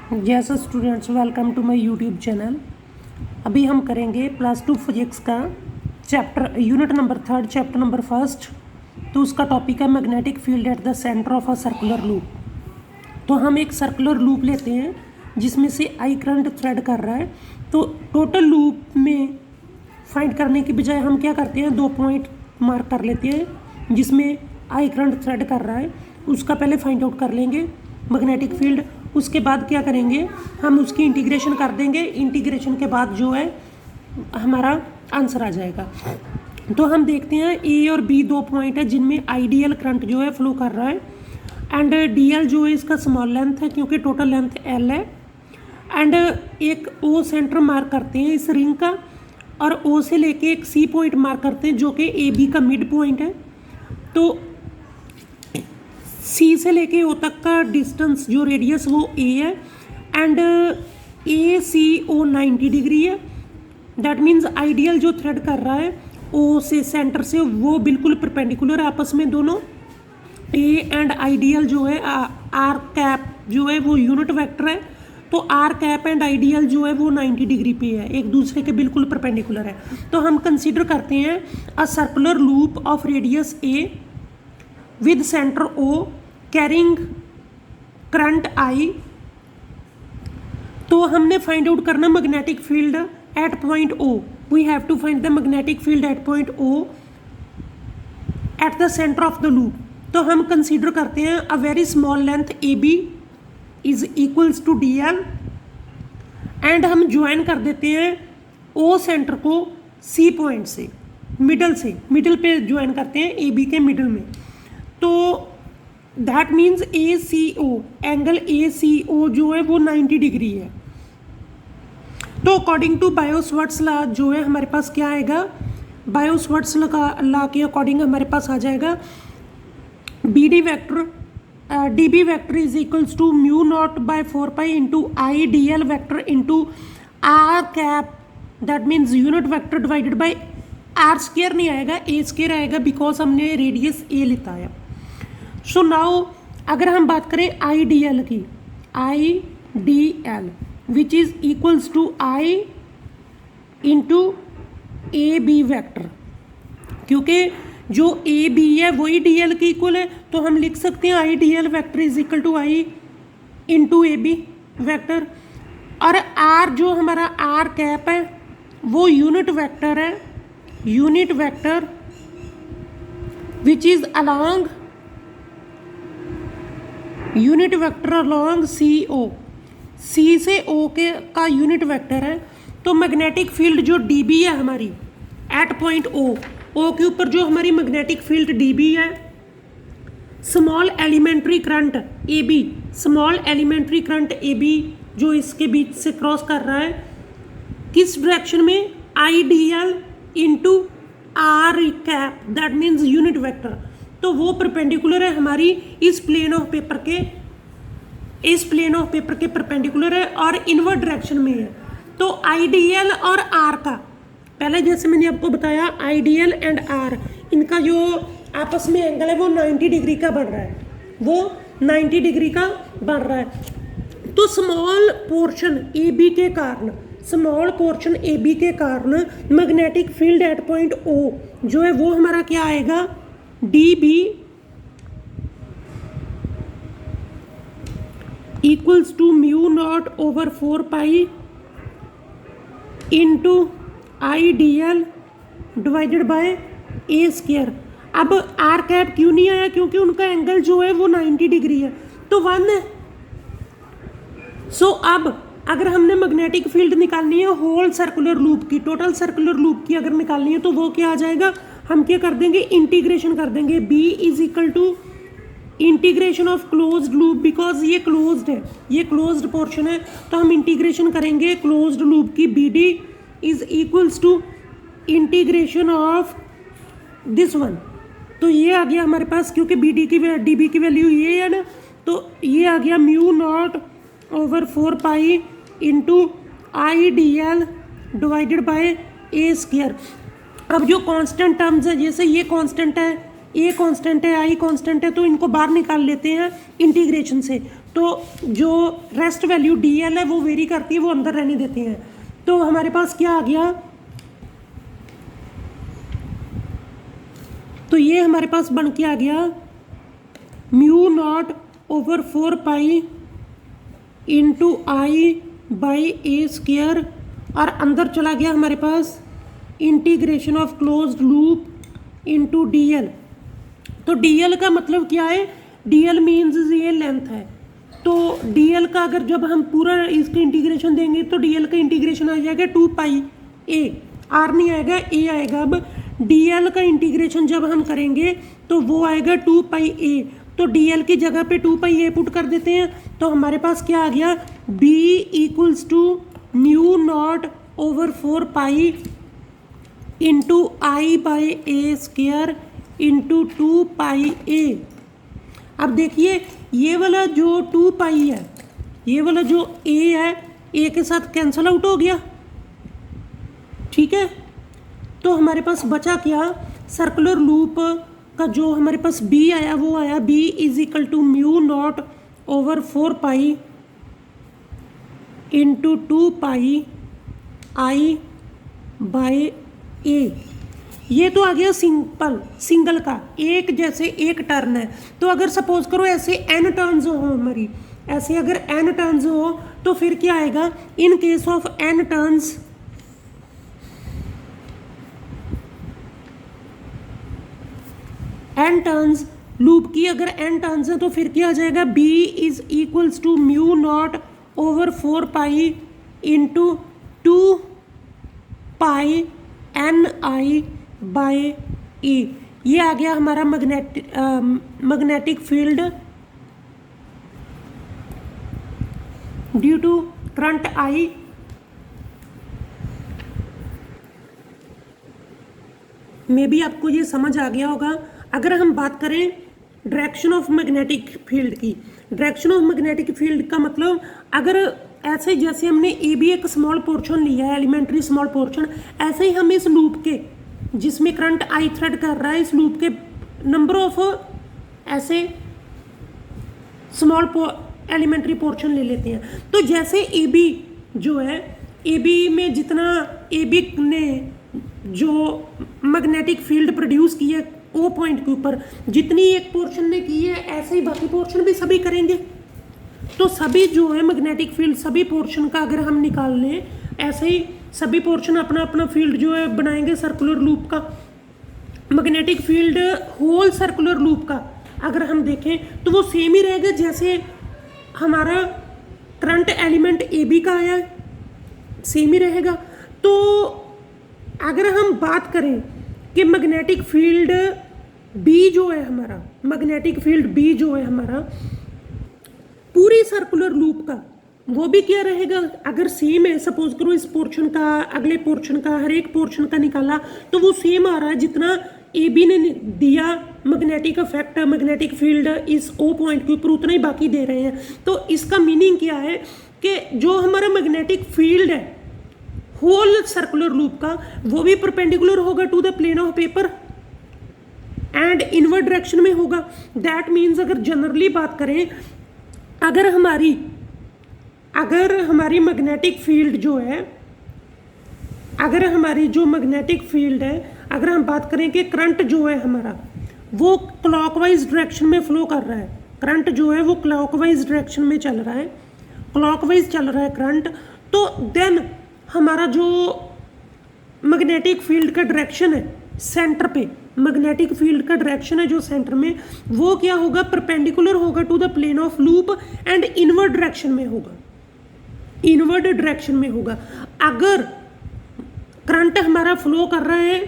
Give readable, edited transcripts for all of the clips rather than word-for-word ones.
Yes students, welcome to my YouTube channel. अभी हम करेंगे +2 फिजिक्स का chapter unit number 3 chapter number 1। तो उसका टॉपिक है magnetic field at the centre of a circular loop. तो हम एक सर्कुलर लूप लेते हैं जिसमें से आई करंट थ्रेड कर रहा है। तो टोटल लूप में फाइंड करने की बजाय हम क्या करते हैं, 2 पॉइंट मार्क कर लेते हैं जिसमें आई करंट थ्रेड कर रहा है। उसका पहले फाइंड आउट कर लेंगे मैग्नेटिक फील्ड। उसके बाद क्या करेंगे, हम उसकी इंटीग्रेशन कर देंगे। इंटीग्रेशन के बाद जो है हमारा आंसर आ जाएगा। तो हम देखते हैं ए और बी 2 पॉइंट है जिनमें आइडियल करंट जो है फ्लो कर रहा है। एंड डी जो है इसका स्मॉल लेंथ है क्योंकि टोटल लेंथ एल है। एंड एक ओ सेंटर मार्क करते हैं इस रिंग का, और ओ से लेके एक सी पॉइंट मार्क करते हैं जो कि ए बी का मिड पॉइंट है। तो सी से लेके ओ तक का डिस्टेंस जो रेडियस वो ए है। And A C O 90 degree है। दैट मीन्स आइडियल जो थ्रेड कर रहा है ओ से सेंटर से वो बिल्कुल परपेंडिकुलर है आपस में दोनों। ए एंड आइडियल जो है आर कैप जो है वो यूनिट वेक्टर है। तो आर कैप एंड आइडियल जो है वो 90 डिग्री पे है, एक दूसरे के बिल्कुल परपेंडिकुलर है। तो हम कंसीडर करते हैं a circular loop of radius A with center O carrying current I। तो हमने फाइंड आउट करना magnetic field at point O। We have to find the magnetic field at point O at the centre of the loop. तो हम consider करते हैं a very small length AB is equals to DL। And हम join कर देते हैं O centre को C point से, मिडल पे ज्वाइन करते हैं AB के मिडल में। तो that means A C O, angle A C O जो है वो 90 डिग्री है। तो अकॉर्डिंग टू बायो-सवार्ट्स लॉ जो है हमारे पास क्या आएगा, बायो-सवार्ट्स लॉ के अकॉर्डिंग हमारे पास आ जाएगा B D vector D B vector is equals to mu naught by 4 pi into I D L vector into R cap. That means unit vector divided by R square नहीं आएगा, A square आएगा, because हमने radius A लिखा है। So now अगर हम बात करें आई डी एल की, I D L which is equals to I into A B vector, क्योंकि जो ए बी है वही डी एल की इक्वल है। तो हम लिख सकते हैं I D L vector is equal to I into A B vector. और आर जो हमारा आर कैप है वो यूनिट वेक्टर है, unit vector which is along unit vector along C O, C से ओ के का यूनिट वेक्टर है। तो मैग्नेटिक फील्ड जो डी बी है हमारी एट पॉइंट ओ, ओ के ऊपर जो हमारी मैग्नेटिक फील्ड डी बी है, small elementary current A B, small elementary current A B जो इसके बीच से क्रॉस कर रहा है, किस डायरेक्शन में, I D L into R cap, that means unit vector. तो वो परपेंडिकुलर है हमारी इस प्लेन ऑफ पेपर के परपेंडिकुलर है और इनवर्ट डायरेक्शन में है। तो आई डी एल और आर का, पहले जैसे मैंने आपको बताया I D L and R, इनका जो आपस में एंगल है वो 90 डिग्री का बन रहा है, वो 90 डिग्री का बन रहा है। तो स्मॉल पोर्शन ए बी के कारण, स्मॉल पोर्शन ए बी के कारण magnetic field at point O जो है वो हमारा क्या आएगा, D B equals to mu not over 4 pi into I D L divided by A square. अब आर कैप क्यों नहीं आया, क्योंकि उनका एंगल जो है वो 90 डिग्री है, तो 1 है। सो अब अगर हमने मैग्नेटिक फील्ड निकालनी है होल सर्कुलर लूप की, टोटल सर्कुलर लूप की अगर निकालनी है तो वो क्या आ जाएगा, हम क्या कर देंगे, इंटीग्रेशन कर देंगे। B is equal to integration of closed loop, because ये क्लोज्ड है, ये क्लोज्ड पोर्शन है, तो हम इंटीग्रेशन करेंगे क्लोज्ड लूप की। B D is equals to integration of this one. तो ये आ गया हमारे पास, क्योंकि बी डी की डी बी की वैल्यू ये है ना, तो ये आ गया mu not over 4 pi into I D L divided by A square. अब जो कांस्टेंट टर्म्स है, जैसे ये कांस्टेंट है, ए कांस्टेंट है, आई कांस्टेंट है, तो इनको बाहर निकाल लेते हैं इंटीग्रेशन से। तो जो रेस्ट वैल्यू डी एल है वो वेरी करती है, वो अंदर रहने देते हैं। तो हमारे पास क्या आ गया, तो ये हमारे पास बन के आ गया mu not over 4 pi into I by A square, और अंदर चला गया हमारे पास integration of closed loop into D L. तो डी एल का मतलब क्या है, डी एल मीन्स ये लेंथ है, तो डी एल का अगर जब हम पूरा इसका इंटीग्रेशन देंगे तो डी एल का इंटीग्रेशन आ जाएगा 2 पाई ए, आर नहीं आएगा, ए आएगा। अब डी एल का इंटीग्रेशन जब हम करेंगे तो वो आएगा 2 पाई ए, तो डी एल की जगह पे 2 पाई ए पुट कर देते हैं, तो हमारे पास क्या आ गया, B equals to mu not over 4 pi into I by A square into 2 pi A. अब देखिए ये वाला जो 2 पाई है, ये वाला जो ए है, ए के साथ कैंसल आउट हो गया, ठीक है। तो हमारे पास बचा क्या, सर्कुलर लूप का जो हमारे पास बी आया वो आया B is equal to mu not over 4 pi into 2 pi I by A. ये तो आ गया सिंपल सिंगल का, एक जैसे एक टर्न है। तो अगर सपोज करो ऐसे एन टर्न्स हो हमारी, ऐसे अगर एन टर्न्स हो तो फिर क्या आएगा, in case of N turns N turns loop की अगर एन टर्न्स है तो फिर क्या आ जाएगा, B is equals to mu not over 4 pi into 2 pi N I by E. ये आ गया हमारा magnetic field due to current I. May be आपको ये समझ आ गया होगा। अगर हम बात करें डायरेक्शन ऑफ मैग्नेटिक फील्ड की, डायरेक्शन ऑफ मैग्नेटिक फील्ड का मतलब अगर ऐसे जैसे हमने ए बी एक स्मॉल पोर्शन लिया है, एलिमेंट्री स्मॉल पोर्शन, ऐसे ही हम इस लूप के जिसमें करंट आई थ्रेड कर रहा है, इस लूप के नंबर ऑफ ऐसे स्मॉल एलिमेंट्री पोर्शन ले लेते हैं। तो जैसे ए बी जो है, ए बी में जितना ए बी ने जो मैग्नेटिक फील्ड प्रोड्यूस की है ओ पॉइंट के ऊपर, जितनी एक पोर्शन ने की है ऐसे ही बाकी पोर्शन भी सभी करेंगे। तो सभी जो है मैग्नेटिक फील्ड सभी पोर्शन का अगर हम निकाल लें, ऐसे ही सभी पोर्शन अपना अपना फील्ड जो है बनाएंगे सर्कुलर लूप का। Magnetic field whole circular loop का अगर हम देखें तो वो सेम ही रहेगा जैसे हमारा करंट एलिमेंट ए बी का आया है, सेम ही रहेगा। तो अगर हम बात करें कि मैग्नेटिक फील्ड बी जो है हमारा, मैग्नेटिक फील्ड बी जो है हमारा पूरी सर्कुलर लूप का, वो भी क्या रहेगा, अगर सेम है, सपोज करो इस पोर्शन का अगले पोर्शन का हर एक पोर्शन का निकाला तो वो सेम आ रहा है जितना ए बी ने दिया मैग्नेटिक इफेक्ट मैग्नेटिक फील्ड इस ओ पॉइंट के ऊपर, उतना ही बाकी दे रहे हैं। तो इसका मीनिंग क्या है कि जो हमारा मैग्नेटिक फील्ड है होल सर्कुलर लूप का, वो भी परपेंडिकुलर होगा to the plane of paper and inward direction में होगा। दैट मीन्स अगर जनरली बात करें, अगर हमारी मैग्नेटिक फील्ड जो है, अगर हमारी जो मैग्नेटिक फील्ड है, अगर हम बात करें कि करंट जो है हमारा वो क्लॉकवाइज डायरेक्शन में फ्लो कर रहा है, करंट जो है वो क्लॉकवाइज डायरेक्शन में चल रहा है, क्लॉकवाइज चल रहा है करंट, तो देन हमारा जो मैग्नेटिक फील्ड का डायरेक्शन है सेंटर पे, मैग्नेटिक फील्ड का डायरेक्शन है जो सेंटर में, वो क्या होगा, परपेंडिकुलर होगा to the plane of loop and inward direction में होगा, इनवर्ड डायरेक्शन में होगा। अगर करंट हमारा फ्लो कर रहा है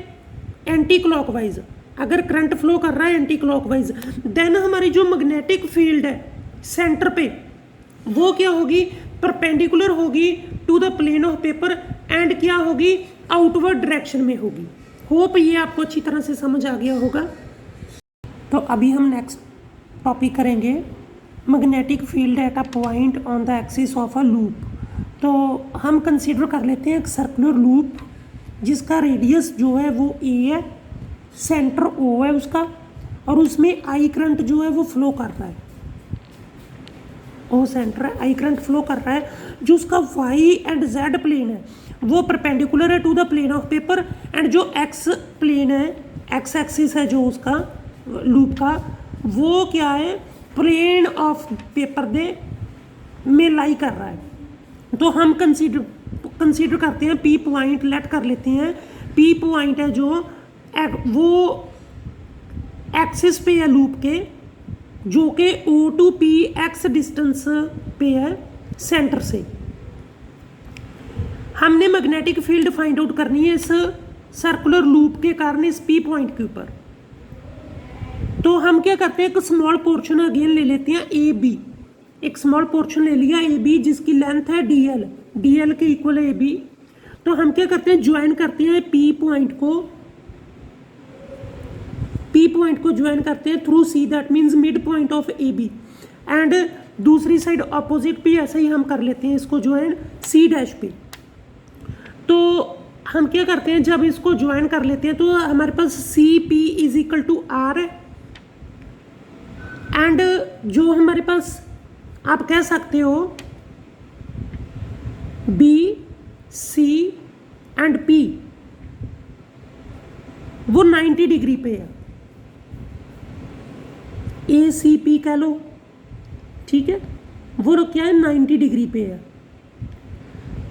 एंटी क्लॉकवाइज, अगर करंट फ्लो कर रहा है एंटी क्लॉकवाइज, देन हमारी जो मैग्नेटिक फील्ड है सेंटर पे वो क्या होगी, परपेंडिकुलर होगी to the plane of paper and क्या होगी, आउटवर्ड डायरेक्शन में होगी। होप ये आपको अच्छी तरह से समझ आ गया होगा। तो अभी हम नेक्स्ट टॉपिक करेंगे magnetic field at a point on the axis of a loop. तो हम कंसीडर कर लेते हैं एक सर्कुलर लूप जिसका रेडियस जो है वो ए है, सेंटर ओ है उसका, और उसमें आई करंट जो है वो फ्लो कर रहा है। ओ सेंटर है, आई करंट फ्लो कर रहा है, जो उसका वाई एंड जेड प्लेन है वो परपेंडिकुलर है to the plane of paper, and जो एक्स प्लेन है, एक्स एक्सिस है जो उसका लूप का, वो क्या है, प्लेन ऑफ पेपर दे में लाई कर रहा है। तो हम कंसीडर करते हैं पी पॉइंट, लेट कर लेते हैं पी पॉइंट है जो वो एक्सिस पे है लूप के, जो कि O to P X distance पे है सेंटर से। हमने मैग्नेटिक फील्ड फाइंड आउट करनी है इस सर्कुलर लूप के कारण इस पी पॉइंट के ऊपर। तो हम क्या करते हैं, एक स्मॉल पोर्शन अगेन ले लेते हैं ए बी, एक स्मॉल पोर्शन ले लिया ए बी जिसकी लेंथ है डी एल, डी एल के इक्वल है ए बी। तो हम क्या करते हैं, ज्वाइन करते हैं पी पॉइंट को ज्वाइन करते हैं through C, that means mid point of A B, and दूसरी साइड अपोजिट भी ऐसे ही हम कर लेते हैं इसको ज्वाइन सी डैश पे। तो हम क्या करते हैं, जब इसको ज्वाइन कर लेते हैं तो हमारे पास C P is equal to R है, एंड जो हमारे पास आप कह सकते हो बी सी एंड पी वो 90 डिग्री पे है, ए सी पी कह लो, ठीक है, वो क्या है 90 डिग्री पे है।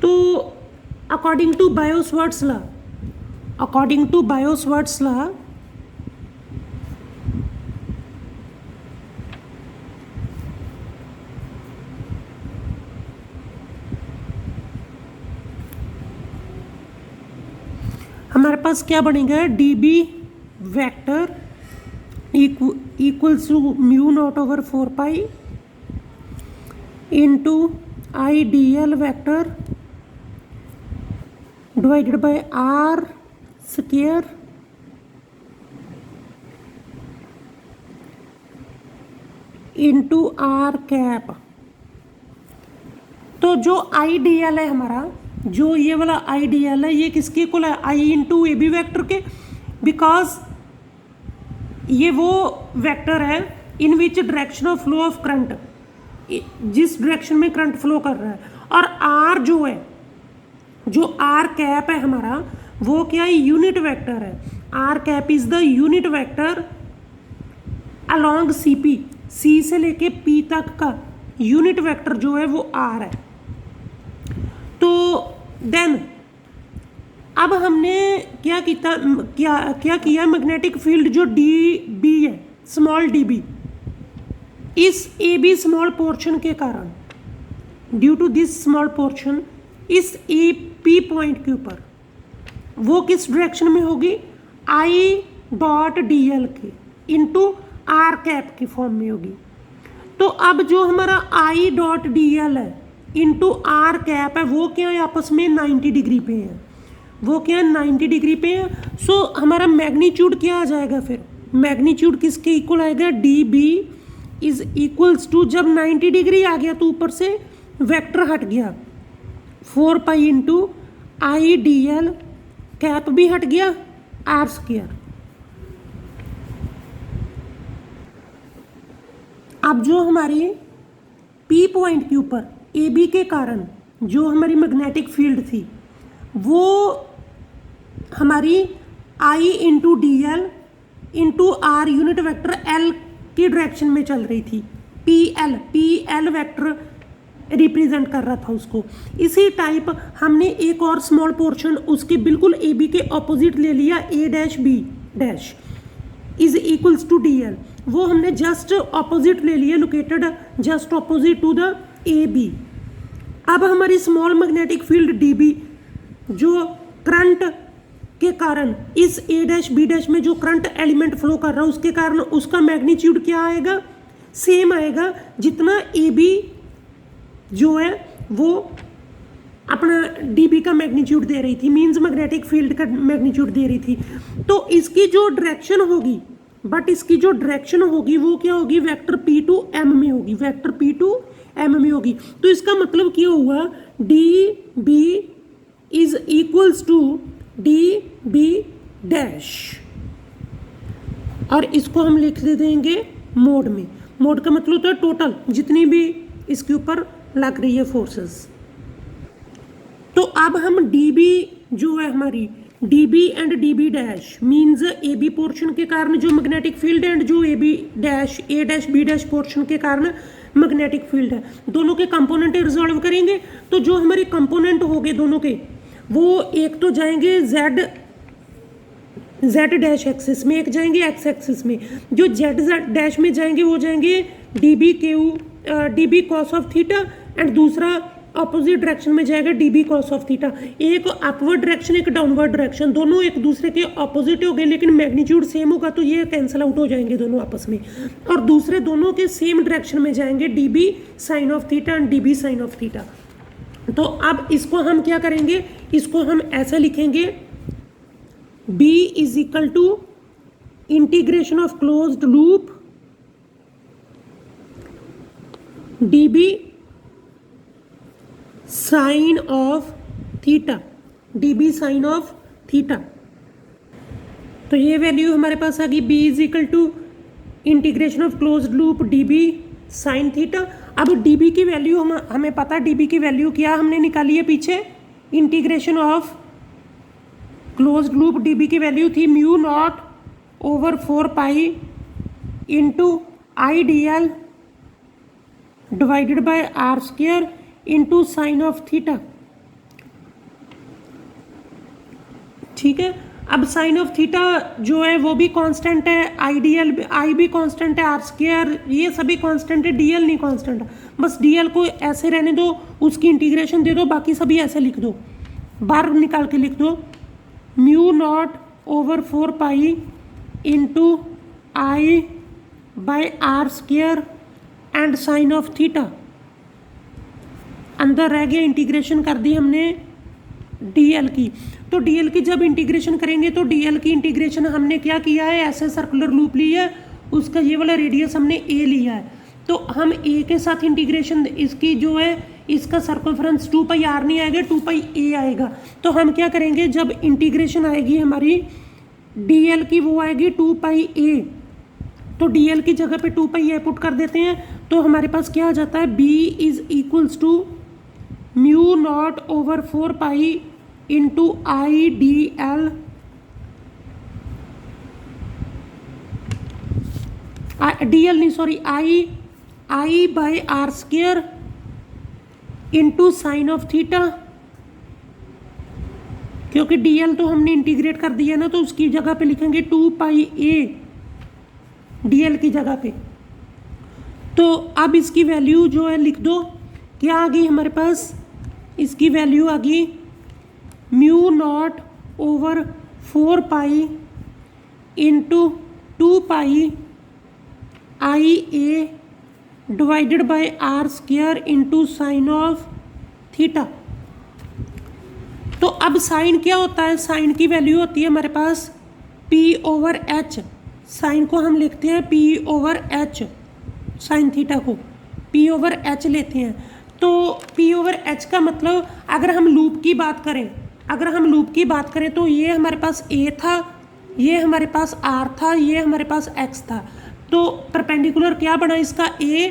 तो अकॉर्डिंग टू बायोस्वार्ट्स लॉ हमारे पास क्या बनेगा, D B vector equals to mu not over 4 pi into I D L vector divided by R square into R cap. तो जो आई डी एल है हमारा, जो ये वाला आई डी एल है, ये किसके इक्वल है, I into A B vector के, बिकॉज ये वो वेक्टर है in which direction of flow of current, जिस डायरेक्शन में करंट फ्लो कर रहा है, और आर जो है, जो आर कैप है हमारा, वो क्या है, यूनिट वेक्टर है। R cap is the unit vector along C P, C से लेके पी तक का यूनिट वेक्टर जो है वो आर है। तो देन अब हमने क्या किया, मैग्नेटिक फील्ड जो डी बी है, स्मॉल डी बी, इस ए बी स्मॉल पोर्शन के कारण, due to this small portion, इस ए पी पॉइंट के ऊपर वो किस डायरेक्शन में होगी, आई डॉट डी एल के इंटू आर कैप की फॉर्म में होगी। तो अब जो हमारा आई डॉट डी एल है इंटू आर कैप है, वो क्या है, आपस में 90 डिग्री पे है, वो क्या है 90 डिग्री पे है। सो हमारा मैग्नीट्यूड क्या आ जाएगा, फिर मैग्नीट्यूड किसके इक्वल आएगा, D B is equals to, जब 90 डिग्री आ गया तो ऊपर से वेक्टर हट गया, 4 pi into I D L, cap भी हट गया, आर स्क्वायर। अब जो हमारी पी पॉइंट के ऊपर ए बी के कारण जो हमारी मैग्नेटिक फील्ड थी, वो हमारी I into D L into R unit vector L की डायरेक्शन में चल रही थी, पी एल वेक्टर रिप्रेजेंट कर रहा था उसको। इसी टाइप हमने एक और स्मॉल पोर्शन उसके बिल्कुल ए बी के ऑपोजिट ले लिया, A dash B dash is equals to D L, वो हमने जस्ट ऑपोजिट ले लिया, located just opposite to the A B. अब हमारी small magnetic field D B जो करंट के कारण इस ए डैश बी डैश में जो करंट एलिमेंट फ्लो कर रहा है उसके कारण उसका मैग्नीट्यूड क्या आएगा, सेम आएगा जितना ए बी जो है वो अपना डी बी का मैग्नीट्यूड दे रही थी, मीन्स मैग्नेटिक फील्ड का मैग्नीट्यूड दे रही थी। तो इसकी जो डायरेक्शन होगी, बट इसकी जो डायरेक्शन होगी वो क्या होगी, वेक्टर पी टू एम में होगी, वेक्टर पी टू एम में होगी। तो इसका मतलब क्या हुआ, D B is equals to D B dash, और इसको हम लिख दे देंगे मोड में। मोड का मतलब होता है टोटल, जितनी भी इसके ऊपर लग रही है फोर्सेस। तो अब हम डीबी जो है हमारी D B and D B dash means A B portion के कारण जो मैग्नेटिक फील्ड एंड जो A B dash A dash B dash portion के कारण मैग्नेटिक फील्ड है, दोनों के कंपोनेंट रिजॉल्व करेंगे। तो जो हमारे कंपोनेंट हो गए दोनों के, वो एक तो जाएंगे जेड डैश एक्सिस में, एक जाएंगे एक्स एक्सिस में। जो जेड डैश में जाएंगे वो जाएंगे dB cos of theta and दूसरा अपोजिट डायरेक्शन में जाएगा डीबी कॉस ऑफ थीटा। एक अपवर्ड डायरेक्शन एक डाउनवर्ड डायरेक्शन, दोनों एक दूसरे के ऑपोजिट हो गए लेकिन मैग्नीट्यूड सेम होगा तो ये कैंसिल आउट हो जाएंगे दोनों आपस में। और दूसरे दोनों के सेम डायरेक्शन में जाएंगे D B sine of theta and D B sine of theta. तो अब इसको हम क्या करेंगे, इसको हम ऐसा लिखेंगे B is equal to integration of closed loop dB sine of theta, dB sine of theta. तो ये वैल्यू हमारे पास आ गई B is equal to integration of closed loop dB sine theta. अब dB की वैल्यू हमें पता, dB की वैल्यू क्या हमने निकाली है पीछे, integration of closed loop dB की वैल्यू थी mu not over 4 pi into I D L divided by R square into sine of theta. ठीक है, अब साइन ऑफ थीटा जो है वो भी कांस्टेंट है, आई भी कांस्टेंट है, आर स्क्वायर ये सभी कांस्टेंट है, डीएल नहीं कांस्टेंट है। बस डीएल को ऐसे रहने दो, उसकी इंटीग्रेशन दे दो, बाकी सभी ऐसे लिख दो, बाहर निकाल के लिख दो mu not over 4 pi into I by R square and sine of theta. अंदर रह गया, इंटीग्रेशन कर दी हमने डीएल की। तो डीएल की जब इंटीग्रेशन करेंगे तो डीएल की इंटीग्रेशन हमने क्या किया है, ऐसे सर्कुलर लूप लिया है, उसका ये वाला रेडियस हमने ए लिया है। तो हम ए के साथ इंटीग्रेशन इसकी जो है इसका सर्कमफ्रेंस 2 पाई आर नहीं आएगा, 2 पाई ए आएगा। तो हम क्या करेंगे, जब इंटीग्रेशन आएगी हमारी डीएल की वो आएगी 2 पाई ए, तो डीएल की जगह पे 2 पाई ए पुट कर देते हैं। तो हमारे पास क्या आ जाता है, B is equals to mu not over 4 pi into I D L DL नहीं sorry I by R square into sine of theta. क्योंकि डीएल तो हमने इंटीग्रेट कर दिया ना, तो उसकी जगह पे लिखेंगे 2 पाई ए डीएल की जगह पे। तो अब इसकी वैल्यू जो है लिख दो, क्या आ गई हमारे पास, इसकी वैल्यू आ गई mu not over 4 pi into 2 pi I A divided by R square into sine of theta. तो अब साइन क्या होता है, साइन की वैल्यू होती है हमारे पास P ओवर H। साइन को हम लिखते हैं P over H, sine theta को P ओवर H लेते हैं। तो P ओवर H का मतलब अगर हम लूप की बात करें तो ये हमारे पास A था, ये हमारे पास R था, ये हमारे पास X था। तो परपेंडिकुलर क्या बना इसका, A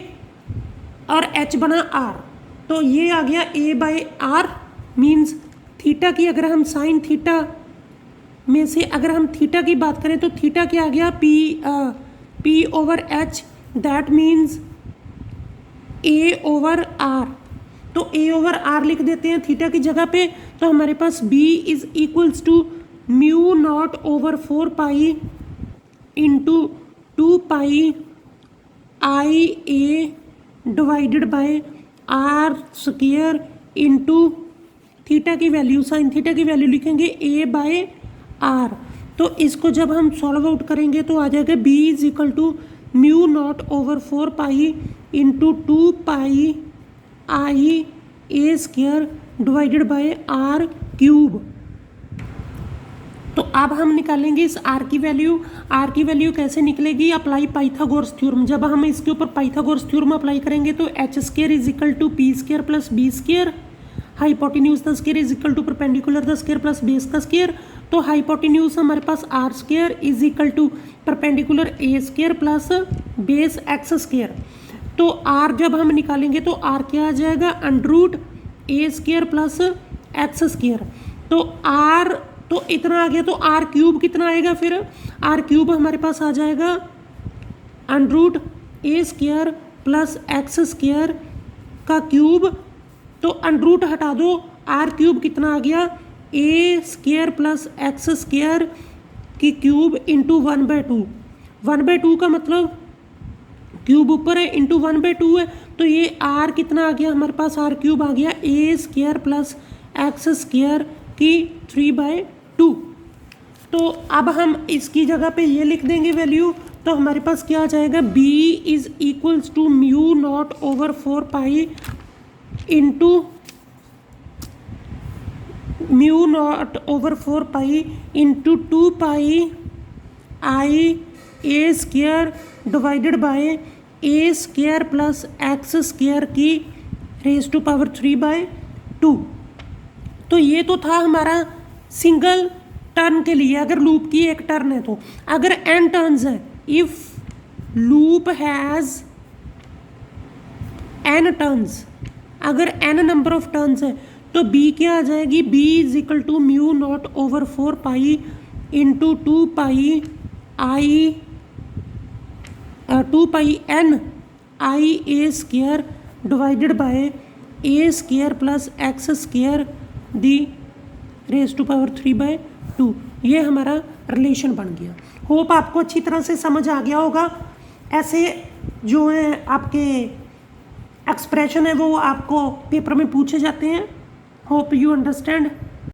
और H बना R। तो ये आ गया A by R means theta की, अगर हम साइन थीटा में से अगर हम थीटा की बात करें तो थीटा क्या आ गया, P over H, that means A over R। तो A ओवर R लिख देते हैं थीटा की जगह पे। तो हमारे पास B is equals to mu not over 4 pi into 2 pi I A divided by R square into theta की वैल्यू, साइन थीटा की वैल्यू लिखेंगे A बाय R। तो इसको जब हम सॉल्व आउट करेंगे तो आ जाएगा B is equal to mu not over 4 pi into 2 pi I A square divided by R cube. तो अब हम निकालेंगे इस आर की वैल्यू। आर की वैल्यू कैसे निकलेगी, अप्लाई पाइथागोरस थ्योरम। जब हम इसके ऊपर पाइथागोरस थ्योरम अप्लाई करेंगे तो H square is equal to P square plus B square, hypotenuse the square is equal to perpendicular the square plus base का स्क्वायर। तो हाइपोटेन्यूज हमारे पास R square is equal to perpendicular A square plus base X square. तो R जब हम निकालेंगे तो R क्या आ जाएगा, under A square plus X square. तो आर तो इतना आ गया, तो आर क्यूब कितना आएगा, फिर आर क्यूब हमारे पास आ जाएगा under A square plus X square का क्यूब। तो अंडर हटा दो, आर क्यूब कितना आ गया, ए स्क्वायर प्लस एक्स स्क्वायर की क्यूब इंटू 1/2। 1/2 का मतलब क्यूब ऊपर है, इंटू 1/2 है, तो ये आर कितना आ गया हमारे पास, आर क्यूब आ गया ए स्क्वायर प्लस एक्स स्क्वायर की 3/2। तो अब हम इसकी जगह पे ये लिख देंगे वैल्यू, तो हमारे पास क्या आ जाएगा, b is equals to mu not over 4 pi into mu not over 4 pi into 2 pi I A square divided by A square plus X square की रेज टू पावर 3/2। तो ये तो था हमारा सिंगल टर्न के लिए, अगर लूप की एक टर्न है तो। अगर n टर्न्स है, if loop has n turns, अगर n नंबर ऑफ टर्न्स है तो b क्या आ जाएगी, b is equal to mu not over 4 pi into 2 pi n I A square divided by A square plus X square the raise to power 3/2। ये हमारा relation बन गया। Hope आपको अच्छी तरह से समझ आ गया होगा। ऐसे जो है आपके एक्सप्रेशन है वो आपको पेपर में पूछे जाते हैं। Hope you understand.